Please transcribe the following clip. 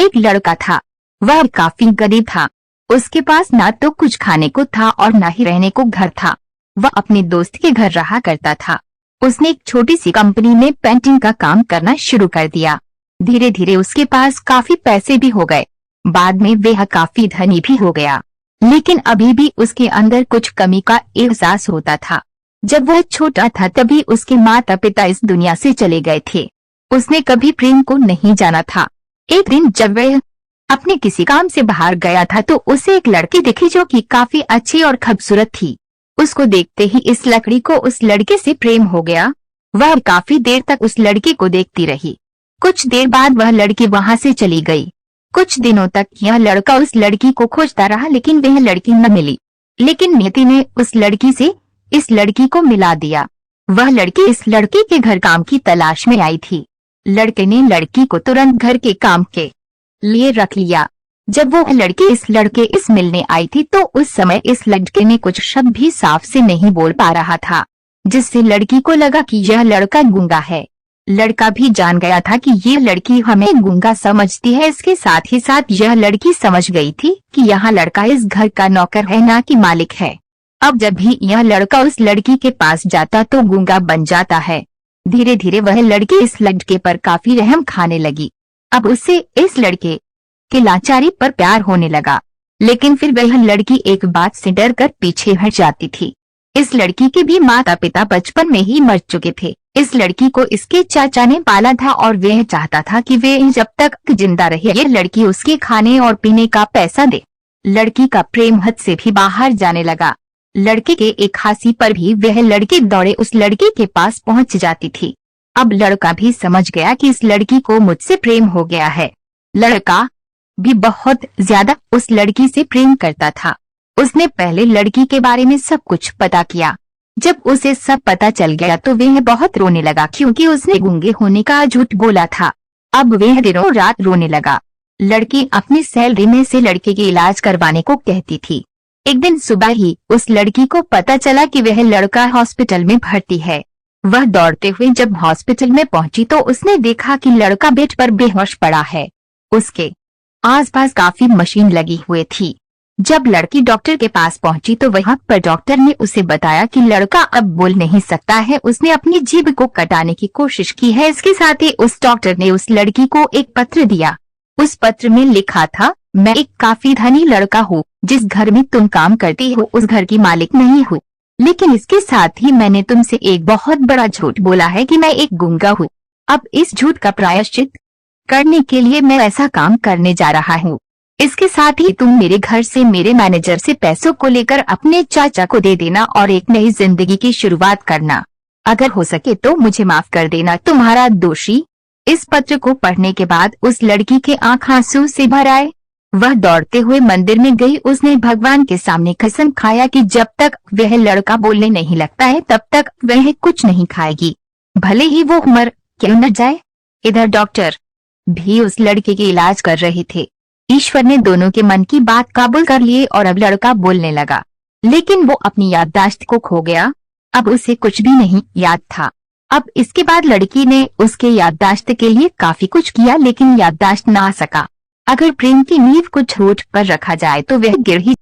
एक लड़का था। वह काफी गरीब था। उसके पास ना तो कुछ खाने को था और ना ही रहने को घर था। वह अपने दोस्त के घर रहा करता था। उसने एक छोटी सी कंपनी में पेंटिंग का काम करना शुरू कर दिया। धीरे धीरे उसके पास काफी पैसे भी हो गए। बाद में वह काफी धनी भी हो गया, लेकिन अभी भी उसके अंदर कुछ कमी का एहसास होता था। जब वह छोटा था तभी उसके माता पिता इस दुनिया से चले गए थे। उसने कभी प्रेम को नहीं जाना था। एक दिन जब वह अपने किसी काम से बाहर गया था तो उसे एक लड़की दिखी जो कि काफी अच्छी और खूबसूरत थी। उसको देखते ही इस लड़की को उस लड़के से प्रेम हो गया। वह काफी देर तक उस लड़की को देखती रही। कुछ देर बाद वह लड़की वहां से चली गई। कुछ दिनों तक यह लड़का उस लड़की को खोजता रहा, लेकिन वह लड़की न मिली। लेकिन नियति ने उस लड़की से इस लड़की को मिला दिया। वह लड़की इस लड़के के घर काम की तलाश में आई थी। लड़के ने लड़की को तुरंत घर के काम के लिए रख लिया। जब वो लड़की इस लड़के इस मिलने आई थी तो उस समय इस लड़के ने कुछ शब्द भी साफ से नहीं बोल पा रहा था, जिससे लड़की को लगा कि यह लड़का गूंगा है। लड़का भी जान गया था कि ये लड़की हमें गूंगा समझती है। इसके साथ ही साथ यह लड़की समझ गई थी कि यह लड़का इस घर का नौकर है, ना कि मालिक है। अब जब भी यह लड़का उस लड़की के पास जाता तो गूंगा बन जाता है। धीरे धीरे वह लड़की इस लड़के पर काफी रहम खाने लगी। अब उससे इस लड़के की लाचारी पर प्यार होने लगा, लेकिन फिर वह लड़की एक बात से डर कर पीछे हट जाती थी। इस लड़की के भी माता पिता बचपन में ही मर चुके थे। इस लड़की को इसके चाचा ने पाला था और वह चाहता था कि वह जब तक जिंदा रहे ये लड़की उसके खाने और पीने का पैसा दे। लड़की का प्रेम हद से भी बाहर जाने लगा। लड़के के एक हाथी पर भी वह लड़की दौड़े उस लड़के के पास पहुंच जाती थी। अब लड़का भी समझ गया कि इस लड़की को मुझसे प्रेम हो गया है। लड़का भी बहुत ज्यादा उस लड़की से प्रेम करता था। उसने पहले लड़की के बारे में सब कुछ पता किया। जब उसे सब पता चल गया तो वह बहुत रोने लगा, क्योंकि उसने गूंगे होने का झूठ बोला था। अब वह दिनों रात रोने लगा। लड़की अपनी सैलरी में से लड़के के इलाज करवाने को कहती थी। एक दिन सुबह ही उस लड़की को पता चला कि वह लड़का हॉस्पिटल में भर्ती है। वह दौड़ते हुए जब हॉस्पिटल में पहुंची तो उसने देखा कि लड़का बेड पर बेहोश पड़ा है। उसके आसपास काफी मशीन लगी हुई थी। जब लड़की डॉक्टर के पास पहुंची तो वहां पर डॉक्टर ने उसे बताया कि लड़का अब बोल नहीं सकता है। उसने अपनी जीभ को कटाने की कोशिश की है। इसके साथ ही उस डॉक्टर ने उस लड़की को एक पत्र दिया। उस पत्र में लिखा था, मैं एक काफी धनी लड़का हूँ। जिस घर में तुम काम करती हो उस घर की मालिक नहीं हूँ, लेकिन इसके साथ ही मैंने तुमसे एक बहुत बड़ा झूठ बोला है कि मैं एक गूंगा हूँ। अब इस झूठ का प्रायश्चित करने के लिए मैं ऐसा काम करने जा रहा हूँ। इसके साथ ही तुम मेरे घर से मेरे मैनेजर से पैसों को लेकर अपने चाचा को दे देना और एक नई जिंदगी की शुरुआत करना। अगर हो सके तो मुझे माफ कर देना, तुम्हारा दोषी। इस पत्र को पढ़ने के बाद उस लड़की के आंख आंसू से भर आए। वह दौड़ते हुए मंदिर में गई। उसने भगवान के सामने कसम खाया कि जब तक वह लड़का बोलने नहीं लगता है तब तक वह कुछ नहीं खाएगी, भले ही वो मर क्यों न जाए। इधर डॉक्टर भी उस लड़के के इलाज कर रहे थे। ईश्वर ने दोनों के मन की बात काबूल कर लिए और अब लड़का बोलने लगा, लेकिन वो अपनी याददाश्त को खो गया। अब उसे कुछ भी नहीं याद था। अब इसके बाद लड़की ने उसके याददाश्त के लिए काफी कुछ किया, लेकिन याददाश्त ना आ सका। अगर प्रेम की नींव को छोड़ पर रखा जाए तो वह गिर ही